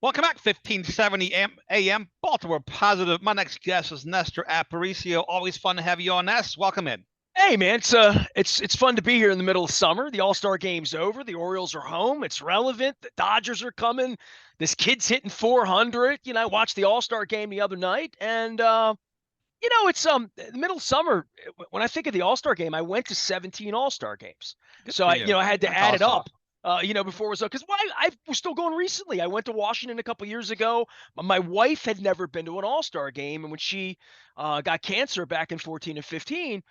Welcome back, 1570 AM, Baltimore Positive. My next guest is Nestor Aparicio. Always fun to have you on, Ness. Welcome in. Hey man, it's fun to be here in the middle of summer. The All-Star game's over. The Orioles are home. It's relevant. The Dodgers are coming. This kid's hitting 400. I watched the All-Star game the other night, and it's the middle of summer. When I think of the All-Star game, I went to 17 All-Star games. Good So for I you. had to That's add it awesome. up. Before it was because I was still going recently. I went to Washington a couple years ago. My wife had never been to an All-Star game, and when she got cancer back in 14 and 15,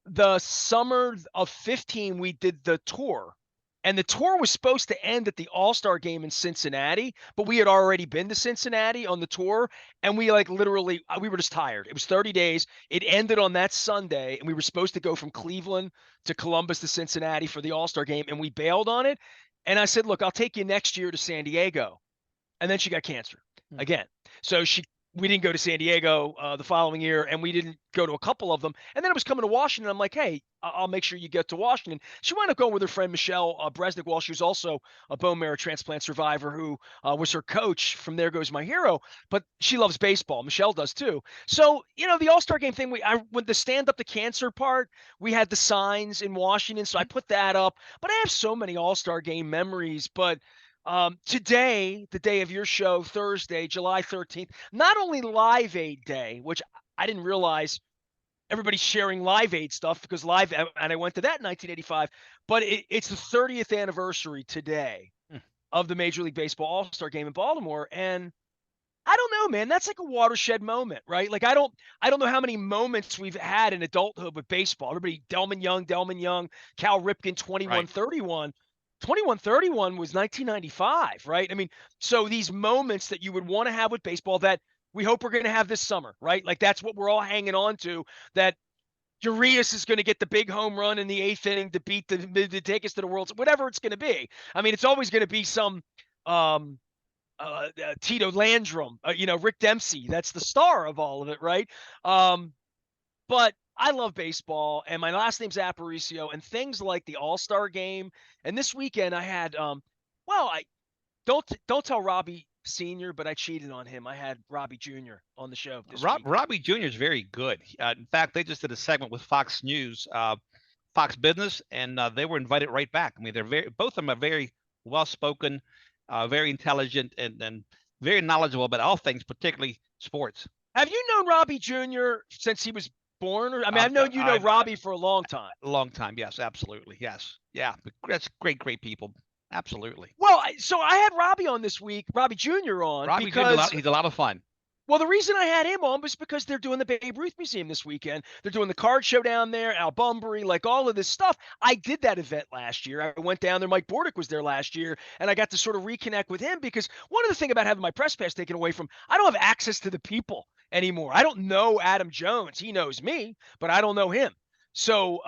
the summer of 15 we did the tour, and the tour was supposed to end at the All-Star game in Cincinnati, but we had already been to Cincinnati on the tour, and we literally we were just tired. It was 30 days. It ended on that Sunday, and we were supposed to go from Cleveland to Columbus to Cincinnati for the All-Star game, and we bailed on it. And I said, look, I'll take you next year to San Diego. And then she got cancer Hmm. again. So we didn't go to San Diego the following year, and we didn't go to a couple of them. And then it was coming to Washington. I'm like, hey, I'll make sure you get to Washington. She wound up going with her friend Michelle Bresnick. While she was also a bone marrow transplant survivor who was her coach. From There Goes My Hero. But she loves baseball. Michelle does too. So the All Star Game thing. When the stand up to cancer part, we had the signs in Washington, so I put that up. But I have so many All Star Game memories. But today, the day of your show, Thursday, July 13th, not only Live Aid Day, which I didn't realize everybody's sharing Live Aid stuff because and I went to that in 1985, but it's the 30th anniversary today Hmm. of the Major League Baseball All-Star Game in Baltimore. And I don't know, man, that's like a watershed moment, right? Like I don't know how many moments we've had in adulthood with baseball. Everybody, Delman Young, Cal Ripken, Right. 21-31. 21-31 was 1995, right? I mean, so these moments that you would want to have with baseball that we hope we're going to have this summer, right? Like that's what we're all hanging on to, that Urias is going to get the big home run in the eighth inning to beat to take us to the World, whatever it's going to be. I mean, it's always going to be some um, Tito Landrum, Rick Dempsey. That's the star of all of it, right? But I love baseball, and my last name's Aparicio, and things like the All-Star Game. And this weekend I had, I don't tell Robbie Senior, but I cheated on him. I had Robbie Junior on the show this week. Robbie Jr. is very good. In fact, they just did a segment with Fox News, Fox Business, and they were invited right back. I mean, both of them are very well spoken, very intelligent, and very knowledgeable about all things, particularly sports. Have you known Robbie Junior since he was born? I mean, I've, I've known I've Robbie for a long time. a long time. Yes, absolutely. Yes, yeah. That's great people. Absolutely. Well, so I had Robbie on this week, Robbie Jr. on, Robbie Jr. because He's a lot of fun. well, the reason I had him on was because they're doing the Babe Ruth Museum this weekend. They're doing the card show down there, Al Bunbury, like all of this stuff. I did that event last year. I went down there. Mike Bordick was there last year, and I got to sort of reconnect with him because one of the things about having my press pass taken away from, I don't have access to the people anymore. I don't know Adam Jones. He knows me, but I don't know him. So,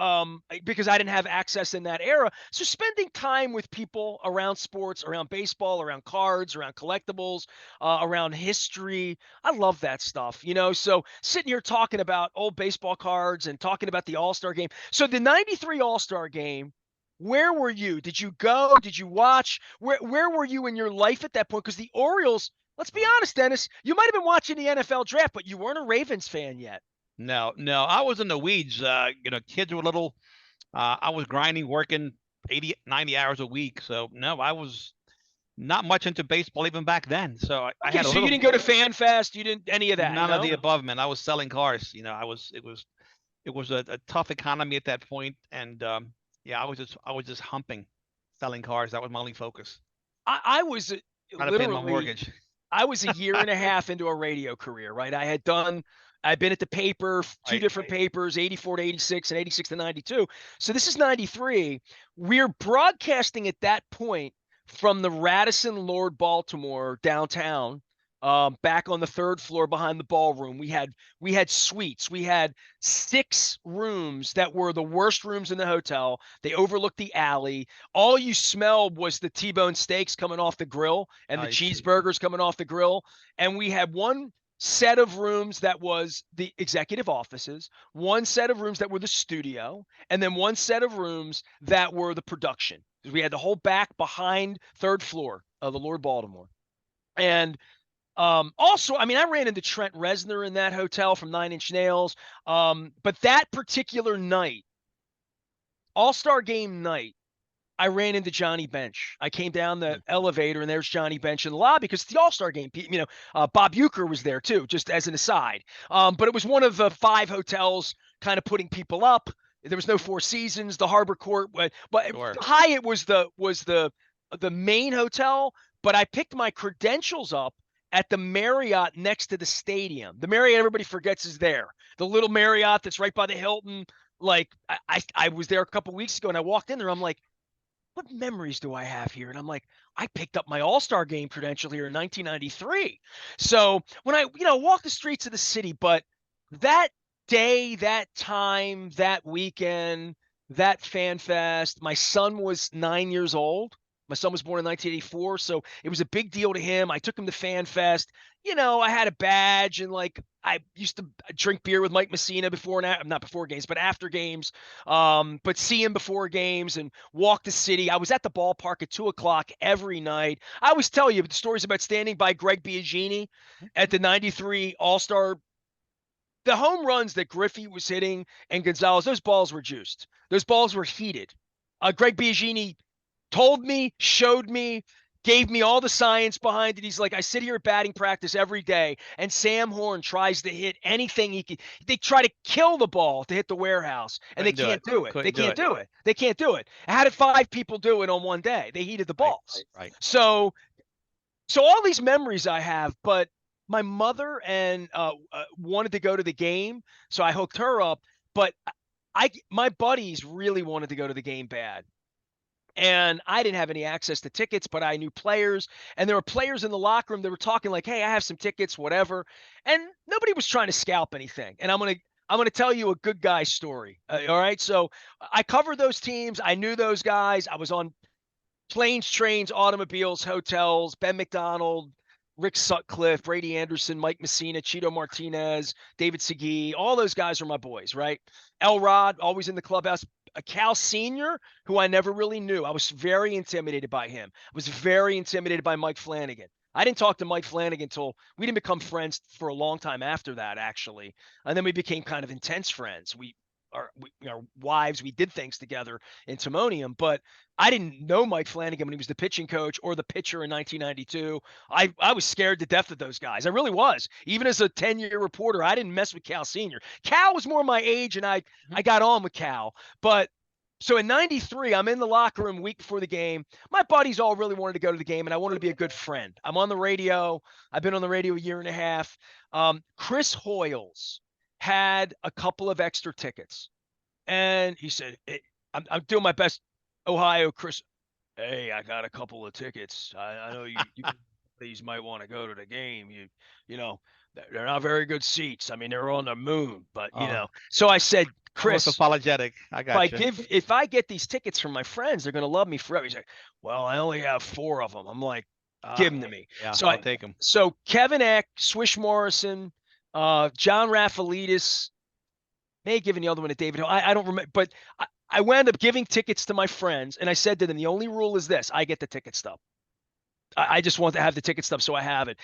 because I didn't have access in that era. So spending time with people around sports, around baseball, around cards, around collectibles, around history, I love that stuff, So sitting here talking about old baseball cards and talking about the All-Star game. So the 93 All-Star game, where were you? Did you go? Did you watch? Where were you in your life at that point? Because the Orioles, let's be honest, Dennis, you might have been watching the NFL draft, but you weren't a Ravens fan yet. No, I was in the weeds. Kids were little. I was grinding, working 80, 90 hours a week. So no, I was not much into baseball even back then. So I Okay, had a so you little, didn't go to Fan Fest, you didn't any of that, none of the above, man. I was selling cars. It was a tough economy at that point, and yeah, I was just humping, selling cars. That was my only focus. I was Trying to pay my literally mortgage. I was a year and a half into a radio career, right? I've been at the paper, two Right. different papers, 84 to 86 and 86 to 92. So this is 93. We're broadcasting at that point from the Radisson Lord Baltimore downtown, back on the third floor behind the ballroom. We had suites. We had 6 rooms that were the worst rooms in the hotel. They overlooked the alley. All you smelled was the T-bone steaks coming off the grill and the I see. cheeseburgers coming off the grill. And we had one set of rooms that was the executive offices, one set of rooms that were the studio, and then one set of rooms that were the production. We had the whole back behind third floor of the Lord Baltimore. And also, I mean, I ran into Trent Reznor in that hotel from Nine Inch Nails. But that particular night, All-Star Game night, I ran into Johnny Bench. I came down the elevator and there's Johnny Bench in the lobby because it's the All-Star Game. You know, Bob Uecker was there too, just as an aside. But it was one of the 5 hotels kind of putting people up. There was no Four Seasons, the Harbor Court, but Sure. Hyatt was the main hotel. But I picked my credentials up at the Marriott next to the stadium. The Marriott everybody forgets is there. The little Marriott that's right by the Hilton. Like I was there a couple weeks ago and I walked in there. I'm like, what memories do I have here? And I'm like, I picked up my All-Star Game credential here in 1993. So when I, walk the streets of the city, but that day, that time, that weekend, that fan fest, my son was 9 years old. My son was born in 1984, so it was a big deal to him. I took him to Fan Fest. I had a badge and like I used to drink beer with Mike Messina before and not before games, but after games. But see him before games and walk the city. I was at the ballpark at 2:00 every night. I always tell you the stories about standing by Greg Biagini at the '93 All-Star. The home runs that Griffey was hitting and Gonzalez, those balls were juiced. Those balls were heated. Greg Biagini told me, showed me, gave me all the science behind it. He's like, I sit here at batting practice every day, and Sam Horn tries to hit anything he can. They try to kill the ball to hit the warehouse, and they can't do it. They can't do it. They can't do it. I had 5 people do it on one day. They heated the balls. Right. So all these memories I have, but my mother and wanted to go to the game, so I hooked her up. But my buddies really wanted to go to the game bad. And I didn't have any access to tickets, but I knew players. And there were players in the locker room that were talking like, hey, I have some tickets, whatever. And nobody was trying to scalp anything. And I'm gonna tell you a good guy story. All right. So I covered those teams. I knew those guys. I was on planes, trains, automobiles, hotels, Ben McDonald, Rick Sutcliffe, Brady Anderson, Mike Messina, Cheeto Martinez, David Segui. All those guys are my boys, right? Elrod, always in the clubhouse. A Cal Sr., who I never really knew. I was very intimidated by him. I was very intimidated by Mike Flanagan. I didn't talk to Mike Flanagan until we didn't become friends for a long time after that, actually. And then we became kind of intense friends. Our wives, we did things together in Timonium, but I didn't know Mike Flanagan when he was the pitching coach or the pitcher in 1992. I was scared to death of those guys. I really was. Even as a 10-year reporter, I didn't mess with Cal Sr. Cal was more my age, and I got on with Cal. But so in 93, I'm in the locker room week before the game. My buddies all really wanted to go to the game, and I wanted to be a good friend. I'm on the radio. I've been on the radio a year and a half. Chris Hoyles had a couple of extra tickets. And he said, hey, I'm doing my best, Ohio, Chris. Hey, I got a couple of tickets. I know you these might want to go to the game. You know, they're not very good seats. I mean, they're on the moon, but So I said, Chris, apologetic. I got you. If I get these tickets from my friends, they're going to love me forever. He's like, well, I only have 4 of them. I'm like, give them to me. Yeah, so I'll take them. So Kevin Eck, Swish Morrison, John Raffalidis, may have given the other one to David Hill. I don't remember, but I wound up giving tickets to my friends, and I said to them, the only rule is this: I get the ticket stub. I just want to have the ticket stub, so I have it.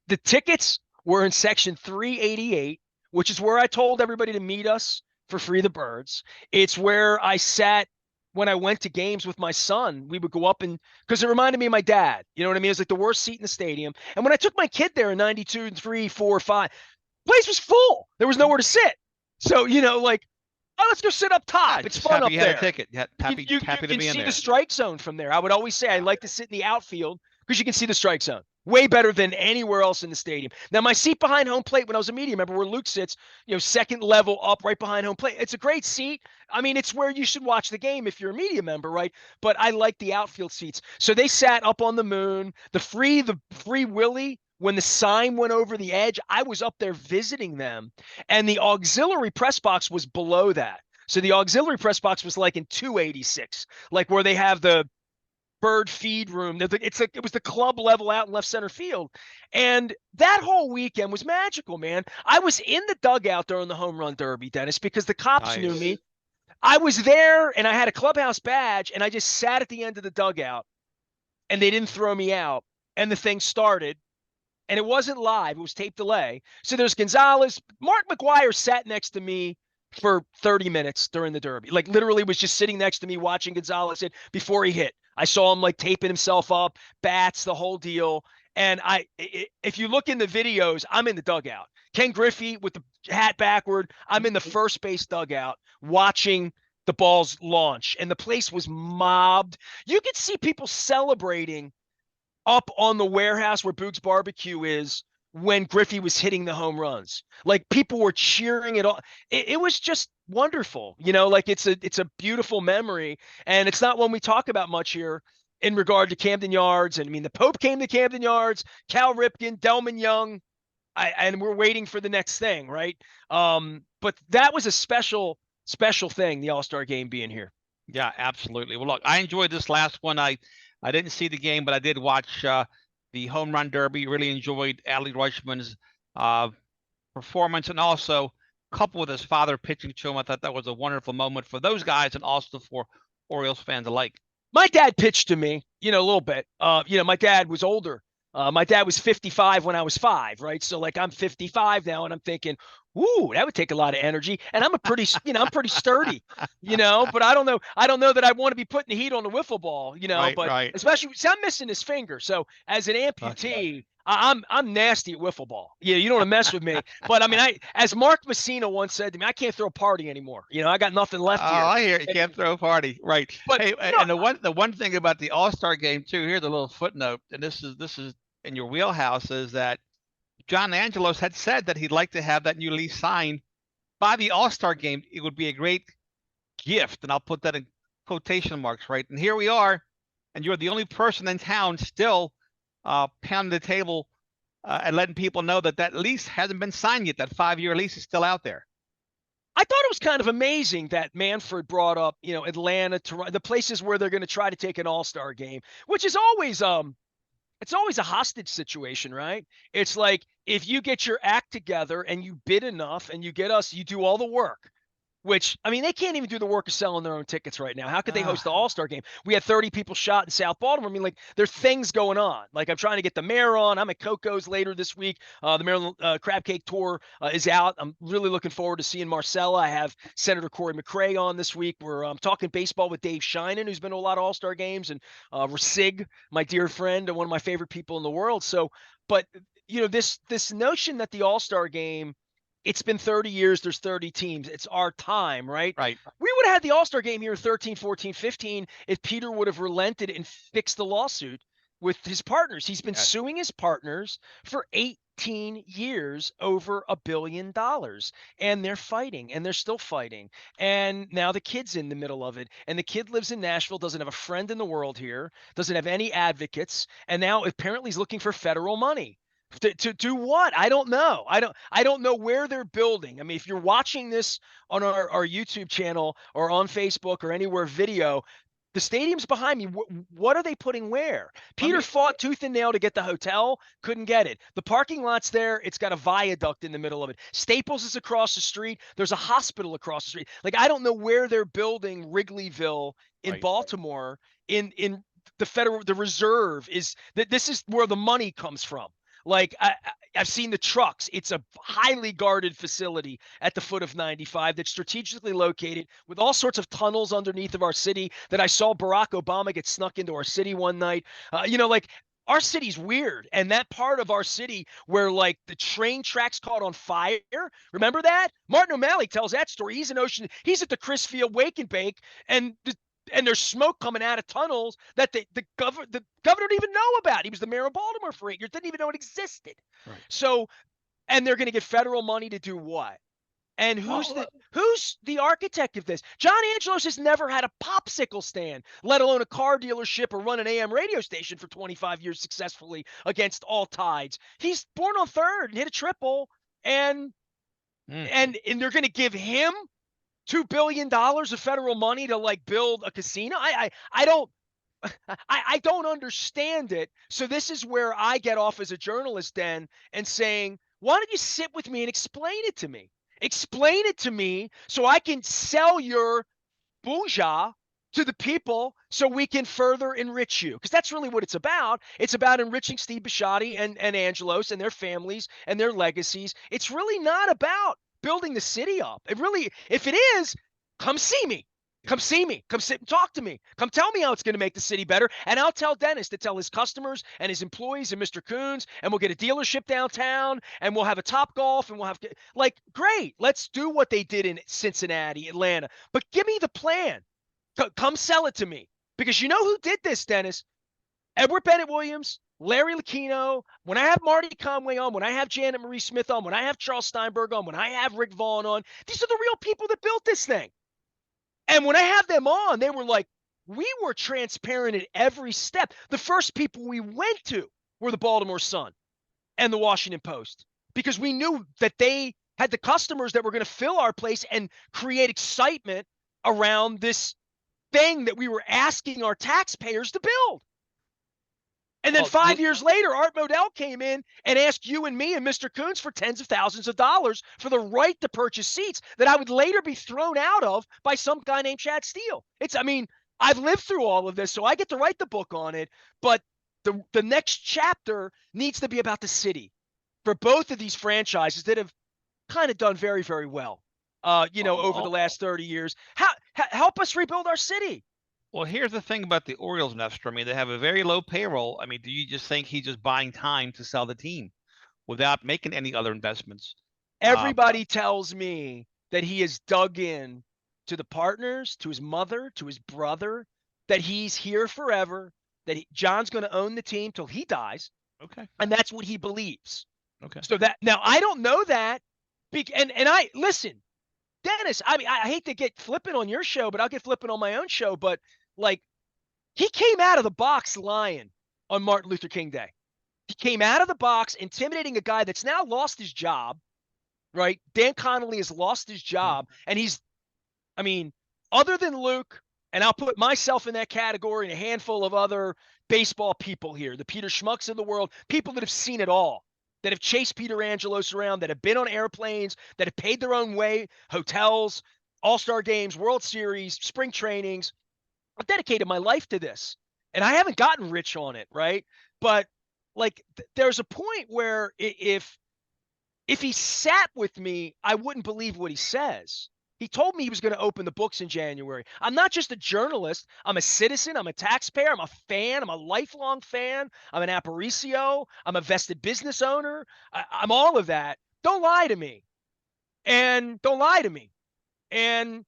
The tickets were in section 388, which is where I told everybody to meet us for Free the Birds. It's where I sat when I went to games with my son. We would go up because it reminded me of my dad. You know what I mean? It was like the worst seat in the stadium. And when I took my kid there in 92, 3, 4, 5, place was full. There was nowhere to sit. So, let's go sit up top. It's fun up there. You had a ticket. Happy to be in there. You can see the strike zone from there. I would always say I like to sit in the outfield because you can see the strike zone. Way better than anywhere else in the stadium. Now, my seat behind home plate when I was a media member, where Luke sits, second level up right behind home plate. It's a great seat. I mean, it's where you should watch the game if you're a media member, right? But I like the outfield seats. So they sat up on the moon. The free Willy, when the sign went over the edge, I was up there visiting them. And the auxiliary press box was below that. So the auxiliary press box was like in 286, like where they have the bird feed room. It was the club level out in left center field. And that whole weekend was magical, man. I was in the dugout during the home run derby, Dennis, because the cops knew me. I was there and I had a clubhouse badge and I just sat at the end of the dugout and they didn't throw me out. And the thing started and it wasn't live. It was tape delay. So there's Gonzalez. Mark McGwire sat next to me for 30 minutes during the Derby. Like literally was just sitting next to me watching Gonzalez hit before he hit. I saw him like taping himself up, bats, the whole deal. And if you look in the videos, I'm in the dugout. Ken Griffey with the hat backward. I'm in the first base dugout watching the balls launch, and the place was mobbed. You could see people celebrating up on the warehouse where Boog's Barbecue is when Griffey was hitting the home runs. Like people were cheering it all. It was just wonderful. Like it's a beautiful memory, and it's not one we talk about much here in regard to Camden Yards. And I mean, the Pope came to Camden Yards, Cal Ripken, Delman Young, and we're waiting for the next thing, right? But that was a special thing, the All-Star game being here. Yeah, absolutely. Well, look, I enjoyed this last one. I didn't see the game, but I did watch the home run derby. Really enjoyed Adley Rutschman's performance, and also coupled with his father pitching to him. I thought that was a wonderful moment for those guys and also for Orioles fans alike. My dad pitched to me, a little bit. My dad was older. My dad was 55 when I was 5, right? So like I'm 55 now, and I'm thinking, ooh, that would take a lot of energy. And I'm I'm pretty sturdy, but I don't know that I want to be putting the heat on the wiffle ball, but right. Especially, see, I'm missing his finger. So as an amputee, I'm nasty at wiffle ball. Yeah, you don't want to mess with me. But I mean, as Mark Messina once said to me, I can't throw a party anymore. I got nothing left here. Oh, I hear you can't throw a party, right? But hey, and the one thing about the All-Star game too, here's a little footnote, and this is in your wheelhouse, is that John Angelos had said that he'd like to have that new lease signed by the All-Star game. It would be a great gift, and I'll put that in quotation marks, right? And here we are, and you're the only person in town still pounding the table and letting people know that lease hasn't been signed yet. That 5-year lease is still out there. I thought it was kind of amazing that Manfred brought up, Atlanta, Toronto, the places where they're going to try to take an All-Star game, which is always it's always a hostage situation, right? It's like if you get your act together and you bid enough and you do all the work, which, I mean, they can't even do the work of selling their own tickets right now. How could they host the All-Star game? We had 30 people shot in South Baltimore. I mean, like, there are things going on. Like, I'm trying to get the mayor on. I'm at Coco's later this week. The Maryland Crab Cake Tour is out. I'm really looking forward to seeing Marcella. I have Senator Corey McRae on this week. We're talking baseball with Dave Sheinin, who's been to a lot of All-Star games, and Rasig, my dear friend, and one of my favorite people in the world. So, but, this notion that the All-Star game, it's been 30 years. There's 30 teams. It's our time, right? Right. We would have had the All-Star game here in 13, 14, 15 if Peter would have relented and fixed the lawsuit with his partners. He's been suing his partners for 18 years over $1 billion, and they're fighting, and they're still fighting. And now the kid's in the middle of it, and the kid lives in Nashville, doesn't have a friend in the world here, doesn't have any advocates, and now apparently he's looking for federal money. To do what? I don't know. I don't know where they're building. I mean, if you're watching this on our YouTube channel or on Facebook or anywhere video, the stadium's behind me. What are they putting where? Peter fought tooth and nail to get the hotel, couldn't get it. The parking lot's there. It's got a viaduct in the middle of it. Staples is across the street. There's a hospital across the street. Like, I don't know where they're building Wrigleyville in Baltimore. In the reserve is that this is where the money comes from. Like, I've seen the trucks. It's a highly guarded facility at the foot of 95 that's strategically located with all sorts of tunnels underneath of our city that I saw Barack Obama get snuck into our city one night. Like, our city's weird. And that part of our city where, like, the train tracks caught on fire, remember that? Martin O'Malley tells that story. He's at the Chris Field Wake and Bake, and there's smoke coming out of tunnels that the governor didn't even know about. He was the mayor of Baltimore for 8 years, didn't even know it existed. Right. So, and they're going to get federal money to do what? And who's the architect of this? John Angelos has never had a popsicle stand, let alone a car dealership or run an AM radio station for 25 years successfully against all tides. He's born on third and hit a triple, and they're going to give him $2 billion of federal money to, like, build a casino. I don't understand it. So this is where I get off as a journalist then and saying, why don't you sit with me and explain it to me? Explain it to me so I can sell your bourgeois to the people so we can further enrich you. Because that's really what it's about. It's about enriching Steve Bisciotti and Angelos and their families and their legacies. It's really not about building the city up. It really, if it is, come see me. Come see me. Come sit and talk to me. Come tell me how it's going to make the city better. And I'll tell Dennis to tell his customers and his employees and Mr. Coons, and we'll get a dealership downtown, and we'll have a Top Golf, and we'll have, like, great. Let's do what they did in Cincinnati, Atlanta. But give me the plan. Come sell it to me. Because you know who did this, Dennis? Edward Bennett Williams, Larry Lucchino. When I have Marty Conway on, when I have Janet Marie Smith on, when I have Charles Steinberg on, when I have Rick Vaughn on, these are the real people that built this thing. And when I have them on, they were like, we were transparent at every step. The first people we went to were the Baltimore Sun and the Washington Post, because we knew that they had the customers that were going to fill our place and create excitement around this thing that we were asking our taxpayers to build. And then 5 years later, Art Modell came in and asked you and me and Mr. Coons for tens of thousands of dollars for the right to purchase seats that I would later be thrown out of by some guy named Chad Steele. I mean, I've lived through all of this, so I get to write the book on it. But the next chapter needs to be about the city for both of these franchises that have kind of done very, very well, over the last 30 years. Help us rebuild our city. Well, here's the thing about the Orioles, Nestor. I mean, they have a very low payroll. I mean, do you just think he's just buying time to sell the team without making any other investments? Everybody tells me that he is dug in to the partners, to his mother, to his brother, that he's here forever, that John's going to own the team till he dies. Okay. And that's what he believes. Okay. So that now I don't know that. And I listen, Dennis, I mean, I hate to get flippant on your show, but I'll get flippant on my own show. But like, he came out of the box lying on Martin Luther King Day. He came out of the box intimidating a guy that's now lost his job, right? Dan Connolly has lost his job. And other than Luke, and I'll put myself in that category and a handful of other baseball people here, the Peter Schmucks of the world, people that have seen it all, that have chased Peter Angelos around, that have been on airplanes, that have paid their own way, hotels, all-star games, World Series, spring trainings. I've dedicated my life to this, and I haven't gotten rich on it, right? But like, there's a point where if he sat with me, I wouldn't believe what he says. He told me he was going to open the books in January. I'm not just a journalist. I'm a citizen. I'm a taxpayer. I'm a fan. I'm a lifelong fan. I'm an Aparicio. I'm a vested business owner. I'm all of that. Don't lie to me. And don't lie to me. And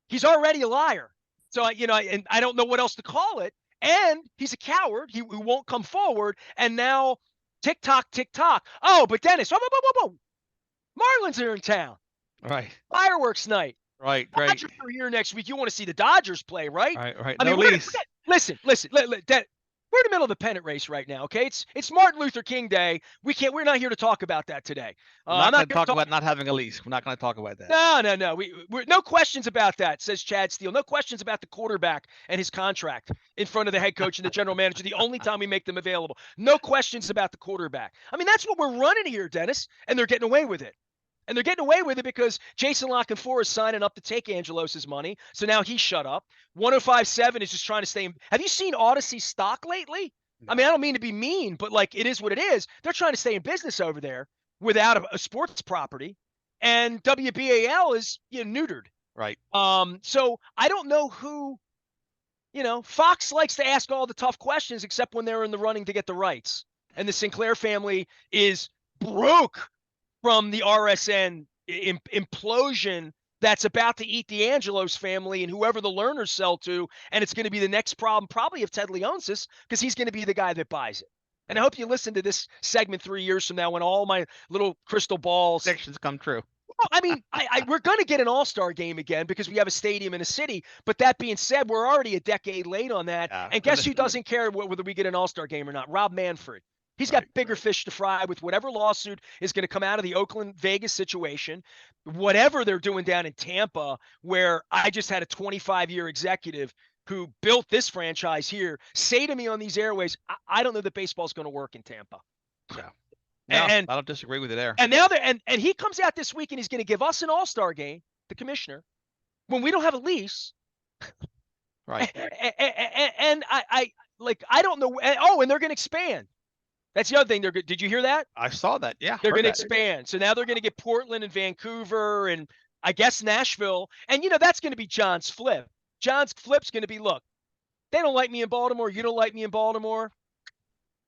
he's already a liar. So, and I don't know what else to call it. And he's a coward. He won't come forward. And now, tick-tock, tick-tock. Oh, but Dennis, whoa. Marlins are in town. Right. Fireworks night. Right. Great. Dodgers are here next week. You want to see the Dodgers play, right? Right. I mean, lease. Listen. We're in the middle of the pennant race right now, okay? It's Martin Luther King Day. We're not here to talk about that today. I'm not going to talk about not having a lease. We're not going to talk about that. No. We're no questions about that, says Chad Steele. No questions about the quarterback and his contract in front of the head coach and the general manager. The only time we make them available. No questions about the quarterback. I mean, that's what we're running here, Dennis, and they're getting away with it. And they're getting away with it because Jason Lockenfor is signing up to take Angelos' money. So now he's shut up. 105.7 is just trying to stay in. Have you seen Odyssey stock lately? No. I mean, I don't mean to be mean, but like, it is what it is. They're trying to stay in business over there without a sports property. And WBAL is neutered. Right. So I don't know who, Fox likes to ask all the tough questions except when they're in the running to get the rights. And the Sinclair family is broke from the RSN implosion that's about to eat the Angelos family and whoever the Lerners sell to, and it's going to be the next problem probably if Ted Leonsis, because he's going to be the guy that buys it. And I hope you listen to this segment 3 years from now when all my little crystal balls predictions come true. Well, I mean, we're going to get an all-star game again because we have a stadium in a city. But that being said, we're already a decade late on that. Yeah, and guess who doesn't care whether we get an all-star game or not? Rob Manfred. He's got bigger fish to fry with whatever lawsuit is going to come out of the Oakland-Vegas situation, whatever they're doing down in Tampa, where I just had a 25-year executive who built this franchise here say to me on these airways, I don't know that baseball's going to work in Tampa. Yeah. No, I don't disagree with you there. And now and he comes out this week and he's going to give us an all-star game, the commissioner, when we don't have a lease. Right. And I don't know. Oh, and they're going to expand. That's the other thing. Did you hear that? I saw that. Yeah, They're heard going to that. expand. So now they're going to get Portland and Vancouver and I guess Nashville. And that's going to be John's flip. John's flip's going to be, look, they don't like me in Baltimore. You don't like me in Baltimore.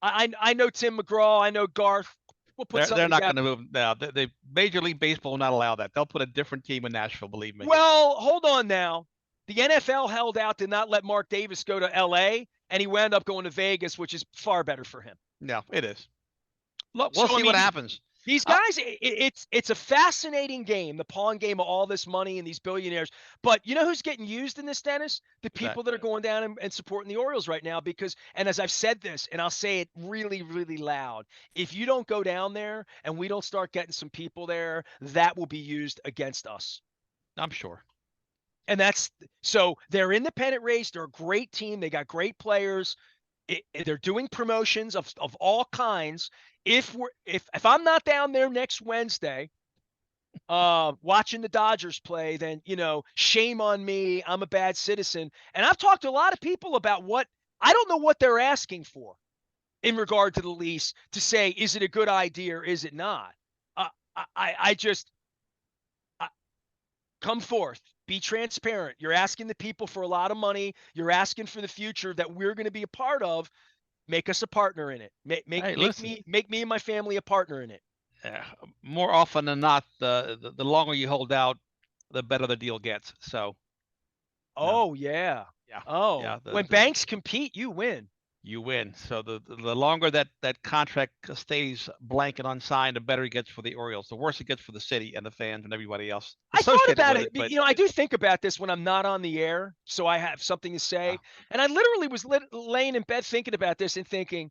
I know Tim McGraw. I know Garth. We'll put something They're not together. going to move now. The Major League Baseball will not allow that. They'll put a different team in Nashville. Believe me. Well, hold on now. The NFL held out to not let Mark Davis go to L.A., and he wound up going to Vegas, which is far better for him. No, it is. Look, we'll see what happens. These guys, it's a fascinating game, the pawn game of all this money and these billionaires. But you know who's getting used in this, Dennis? The people that are going down and supporting the Orioles right now. Because, and as I've said this, and I'll say it really, really loud, if you don't go down there and we don't start getting some people there, that will be used against us. I'm sure. And so they're in the pennant race. They're a great team. They got great players. They're doing promotions of all kinds. If I'm not down there next Wednesday, watching the Dodgers play, then shame on me. I'm a bad citizen. And I've talked to a lot of people about I don't know what they're asking for in regard to the lease to say, is it a good idea or is it not? I just come forth. Be transparent. You're asking the people for a lot of money. You're asking for the future that we're going to be a part of. Make us a partner in it. Make me and my family a partner in it. More often than not, the longer you hold out, the better the deal gets. So. Oh yeah. Oh, yeah. When banks compete, you win. You win. So the longer that contract stays blank and unsigned, the better it gets for the Orioles. The worse it gets for the city and the fans and everybody else. I thought about it. I do think about this when I'm not on the air, so I have something to say. And I literally was laying in bed thinking about this and thinking,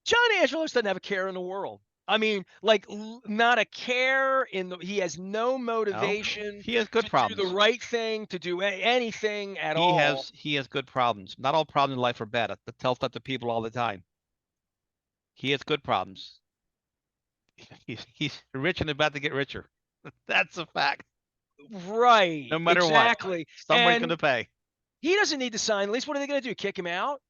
John Angelos doesn't have a care in the world. I mean, not a care he has no motivation. No, he has good problems. To do the right thing, to do anything at all. He has good problems. Not all problems in life are bad. I tell that to people all the time. He has good problems. He's rich and about to get richer. That's a fact. Right. No matter what. Someone's going to pay. He doesn't need to sign the lease. What are they going to do? Kick him out?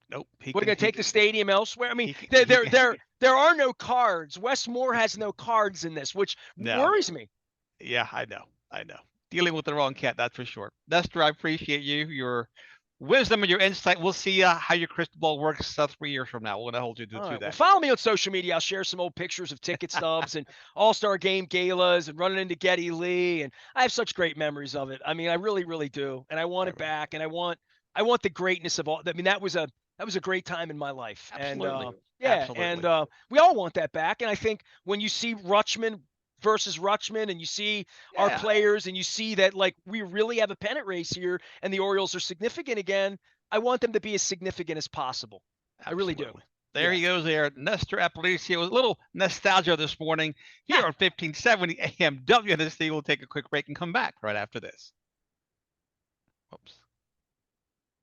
Nope. We're going to take the stadium elsewhere. I mean, there are no cards. Wes Moore has no cards in this, which worries me. Yeah, I know. Dealing with the wrong cat, that's for sure. Nestor, I appreciate your wisdom and your insight. We'll see how your crystal ball works 3 years from now. We're going to hold you to that. Well, follow me on social media. I'll share some old pictures of ticket stubs and All-Star Game galas and running into Geddy Lee. And I have such great memories of it. I mean, I really, really do. And I want it back. And I want the greatness of all. I mean, that was a great time in my life. Absolutely. And Absolutely. and we all want that back. And I think when you see Rutschman versus Rutschman and you see our players and you see that we really have a pennant race here and the Orioles are significant again, I want them to be as significant as possible. Absolutely. I really do. There he goes there. Nestor Aparicio. A little nostalgia this morning here on 1570 AM WNST. We'll take a quick break and come back right after this. Oops.